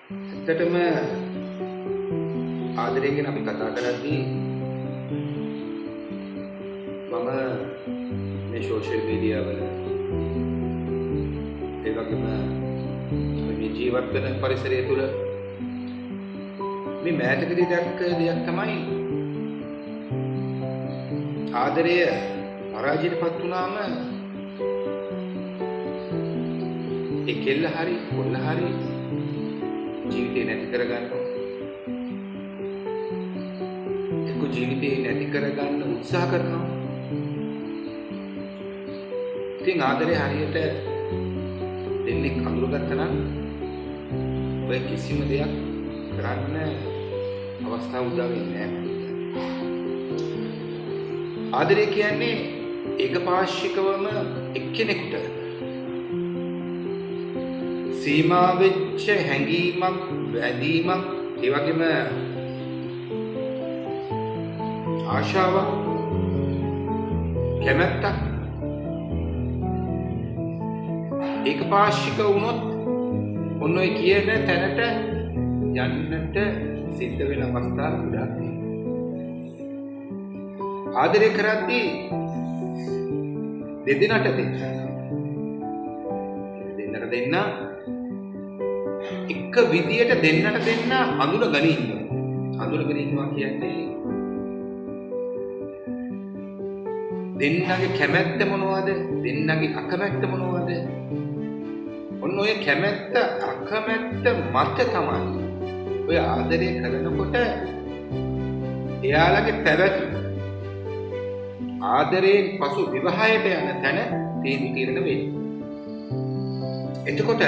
ඇත්තටම ආදරය ගැන අපි කතා කරද්දී මම මේ සෝෂල් මීඩියා වල ඒ වගේම මේ ජීවත් වෙන පරිසරය තුළ මේ මෑතකදී දැක්ක දෙයක් තමයි ආදරය පරාජයටපත් වුණාම ඒ කෙල්ල හරි කොල්ල හරි ජීවිතේ නැති කරගන්නවා. එක්ක ජීවිතේ නැති කරගන්න උත්සාහ කරනවා. ඉතින් ආදරේ හරියට දෙන්නේ අඳුරගත්තා නම් ඔය කිසිම දෙයක් කරන්න අවස්ථාව උදා වෙන්නේ නැහැ. ආදරය කියන්නේ ඒකපාර්ශ්විකවම එක්කෙනෙකුට සීමා වෙච්ච හැඟීමක්, වැදීමක්, ඒ වගේම ආශාවක්, කැමැත්තක් ඒකපාර්ශ්වික වුණොත් ඔන්න ඔය කියන තැනට යන්නට සිද්ධ වෙන අවස්ථා ගොඩක් තියෙනවා. ආදරය කරද්දී දෙන්නට දෙන්න එක විදියට දෙන්නට දෙන්න අඳුනගෙන ඉන්නවා. අඳුනගෙන ඉන්නවා කියන්නේ දෙන්නගේ කැමැත්ත මොනවද? දෙන්නගේ අකමැත්ත මොනවද? ඔන්න ඔය කැමැත්ත අකමැත්ත මත තමයි ඔය ආදරය කරනකොට එයාලගේ පැවැත්ම ආදරයෙන් පසු විවාහයට යන තැන තීරණය වෙන්නේ. එතකොට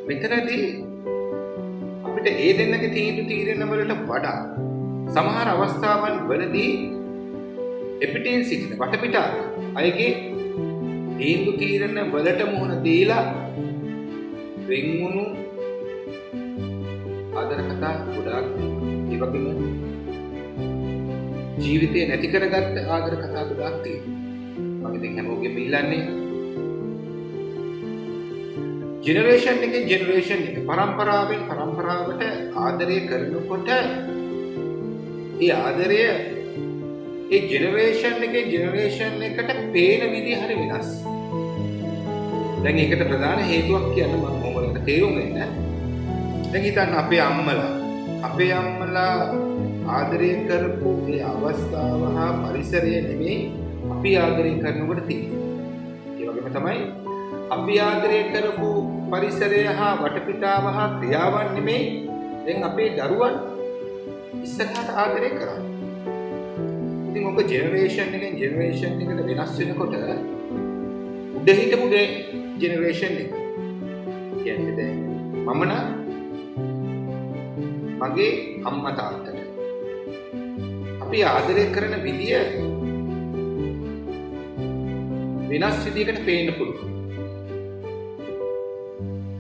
මෙතනදී අපිට ඒ දෙන්නගේ තීරණ වලට වඩා සමහර අවස්ථාවන් වලදී එපිටින් සිටින වටපිට අයගේ තීරණ වලට මුහුණ දීලා වෙන්වුණු ආදර කතා ගොඩාක් ඒ වගේම ජීවිතේ නැති කරගත්ත ආදර කතා ගොඩාක් තියෙනවා. මම ඉතින් හැමෝගෙම ඉල්ලන්නේ ජෙනරේෂන් එකෙන් ජෙනරේෂන් එක පරම්පරාවෙන් පරම්පරාවට ආදරය කරනකොට ඒ ආදරය ඒ ජෙනරේෂන් එකෙන් ජෙනරේෂන් එකට පේන විදිහ හරි වෙනස්. දැන් ඒකට ප්‍රධාන හේතුවක් කියන්න මම ඔයගොල්ලන්ට තේරුම් ගන්න. දැන් හිතන්න අපේ අම්මලා ආදරය කරපු ඒ අවස්ථාව හා පරිසරය නෙමෙයි අපි ආදරය කරනකොට තියෙන්නේ. ඒ වගේම තමයි අපි ආදරය කරපු පරිසරය හා වටපිටාව හා ක්‍රියාවන් නෙමෙයි දැන් අපේ දරුවන් ඉස්සරහට ආදරය කරන්නේ. ඉතින් ඔක ජෙනරේෂන් එකෙන් ජෙනරේෂන් එකට වෙනස් වෙනකොට උඩ හිටපු ජෙනරේෂන් එක කියන්නේ දැන් මම නම් මගේ අම්මා තාත්තට අපි ආදරය කරන විදිය වෙනස් විදියකට පේන්න පුළුවන්.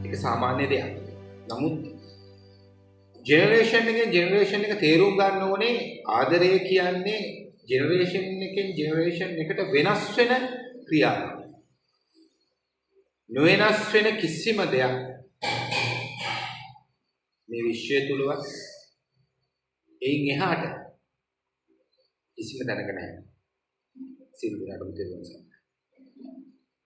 ඒක සාමාන්‍ය දෙයක්. නමුත් ජෙනරේෂන් එකෙන් ජෙනරේෂන් එක තේරුම් ගන්න ඕනේ ආදරය කියන්නේ ජෙනරේෂන් එකෙන් ජෙනරේෂන් එකට වෙනස් වෙන ක්‍රියාවක්. නොවෙනස් වෙන කිසිම දෙයක් මේ විශ්වය තුලවත් එයින් එහාට කිසිම තැනක නැහැ. සිල් දරාට මුදෙන්න